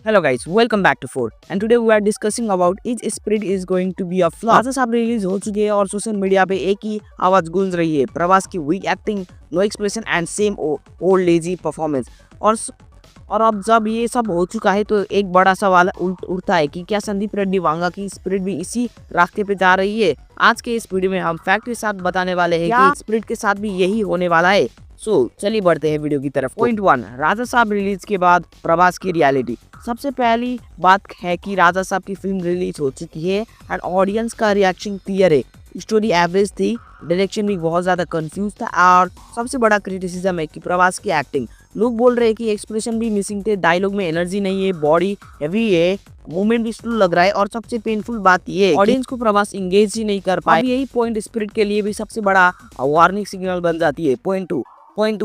Hello guys, welcome back to 4 and today we are discussing about each spirit is going to be a flop। राजा साहब release हो चुकी है और social media पे एक ही आवाज गूंज रही है, प्रभास की weak acting, no expression and same old lazy performance. और अब जब ये सब हो चुका है तो एक बड़ा सवाल उठता है कि क्या संदीप रेड्डी वांगा की स्पिरिट भी इसी रास्ते पे जा रही है। आज के इस वीडियो में हम फैक्ट के साथ बताने वाले हैं कि स्पिरिट के साथ भी यही होने वाला है। चलिए बढ़ते हैं वीडियो की तरफ। पॉइंट 1, राजा साहब रिलीज के बाद प्रभास की रियलिटी। सबसे पहली बात है कि राजा साहब की फिल्म रिलीज हो चुकी है एंड ऑडियंस का रिएक्शन क्लियर है। स्टोरी एवरेज थी, डायरेक्शन भी बहुत ज़्यादा कंफ्यूज था और सबसे बड़ा क्रिटिसिज्म है कि प्रभास की एक्टिंग। लोग बोल रहे हैं कि एक्सप्रेशन भी मिसिंग थे, डायलॉग में एनर्जी नहीं है, बॉडी हैवी है, मूवमेंट भी स्लो लग रहा है और सबसे पेनफुल बात ये है ऑडियंस को प्रभास इंगेज ही नहीं कर पाए। यही पॉइंट स्पिरिट के लिए भी सबसे बड़ा वार्निंग सिग्नल बन जाती है। पॉइंट 2,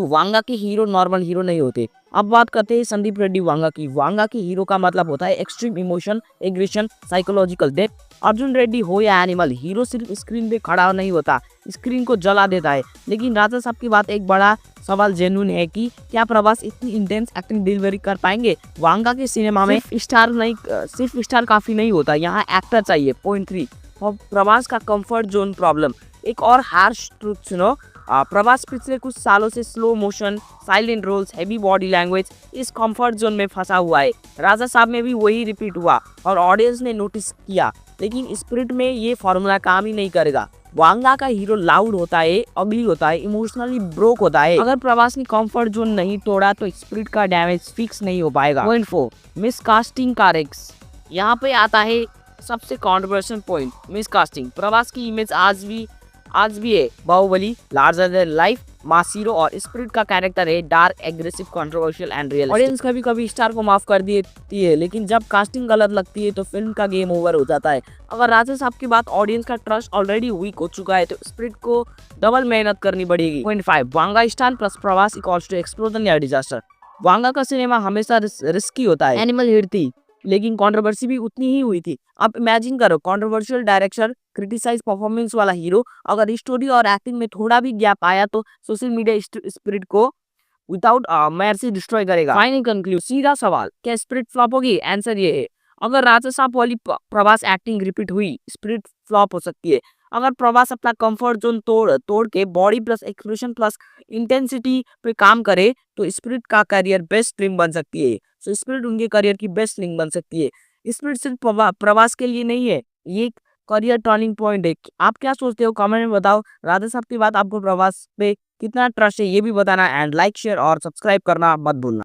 वांगा के हीरो नॉर्मल हीरो नहीं होते। अब बात करते हैं संदीप रेड्डी वांगा की। वांगा की हीरो का मतलब होता है extreme emotion, aggression, psychological depth. Arjun Reddy हो या एनिमल, हीरो सिर्फ स्क्रीन पे खड़ा नहीं होता, स्क्रीन को जला देता है। लेकिन राजा साहब की बात एक बड़ा सवाल जेन्युइन है कि क्या प्रभास इतनी इंटेंस एक्टिंग डिलीवरी कर पाएंगे। वांगा के सिनेमा में सिर्फ स्टार काफी नहीं होता, यहाँ एक्टर चाहिए। पॉइंट 3, प्रभास का कंफर्ट जोन प्रॉब्लम। एक और हार्श ट्रूथ सुनो, प्रभास पिछले कुछ सालों से slow motion, silent roles, heavy body language इस कंफर्ट जोन में फंसा हुआ है। राजा साहब में भी वही रिपीट हुआ और ऑडियंस ने नोटिस किया, लेकिन स्पिरिट में ये फॉर्मूला काम ही नहीं करेगा। वांगा का हीरो लाउड होता है, अगली होता है, इमोशनली ब्रोक होता है। अगर प्रभास ने कंफर्ट जोन नहीं तोड़ा तो स्पिरिट का डैमेज फिक्स नहीं हो पाएगा। पॉइंट 4, मिसकास्टिंग का रिस्क। यहाँ पे आता है सबसे कॉन्ट्रोवर्शियल पॉइंट, मिसकास्टिंग। प्रभास की इमेज आज भी है बाहुबली, लार्जर देन लाइफ, मास हीरो, और स्पिरिट का कैरेक्टर है dark, aggressive, controversial and real. Audience कभी कभी स्टार को माफ कर देती है, लेकिन जब कास्टिंग गलत लगती है तो फिल्म का गेम ओवर हो जाता है। अगर राजा साहब की बात ऑडियंस का ट्रस्ट ऑलरेडी वीक हो चुका है तो स्पिरिट को डबल मेहनत करनी पड़ेगी। Point 5, Vanga style plus Prabhas equals to explosion या डिजास्टर। वांगा का सिनेमा हमेशा रिस्की होता है। एनिमल हिट थी, लेकिन कंट्रोवर्सी भी उतनी ही हुई थी। अब इमेजिन करो, कंट्रोवर्शियल डायरेक्टर, क्रिटिसाइज परफॉर्मेंस वाला हीरो, अगर स्टोरी और एक्टिंग में थोड़ा भी गैप आया तो सोशल मीडिया स्पिरिट को विदाउट मर्सी डिस्ट्रॉय करेगा। फाइनल कंक्लूजन, सीधा सवाल, क्या स्पिरिट फ्लॉप होगी? आंसर ये है, अगर राजा साहब वाली प्रभास एक्टिंग रिपीट हुई, स्पिरिट फ्लॉप हो सकती है। अगर प्रभास अपना कंफर्ट जोन तोड़ के body plus expression plus intensity पे काम करे तो स्पिरिट का करियर बेस्ट फिल्म बन सकती है। सो स्पिरिट उनके करियर की बेस्ट फिल्म बन सकती है। स्पिरिट सिर्फ प्रभास के लिए नहीं है, ये करियर टर्निंग पॉइंट है। आप क्या सोचते हो कमेंट में बताओ। राधा साहब की बात आपको प्रभास पे कितना ट्रस्ट है ये भी बताना एंड लाइक, शेयर और सब्सक्राइब करना मत भूलना।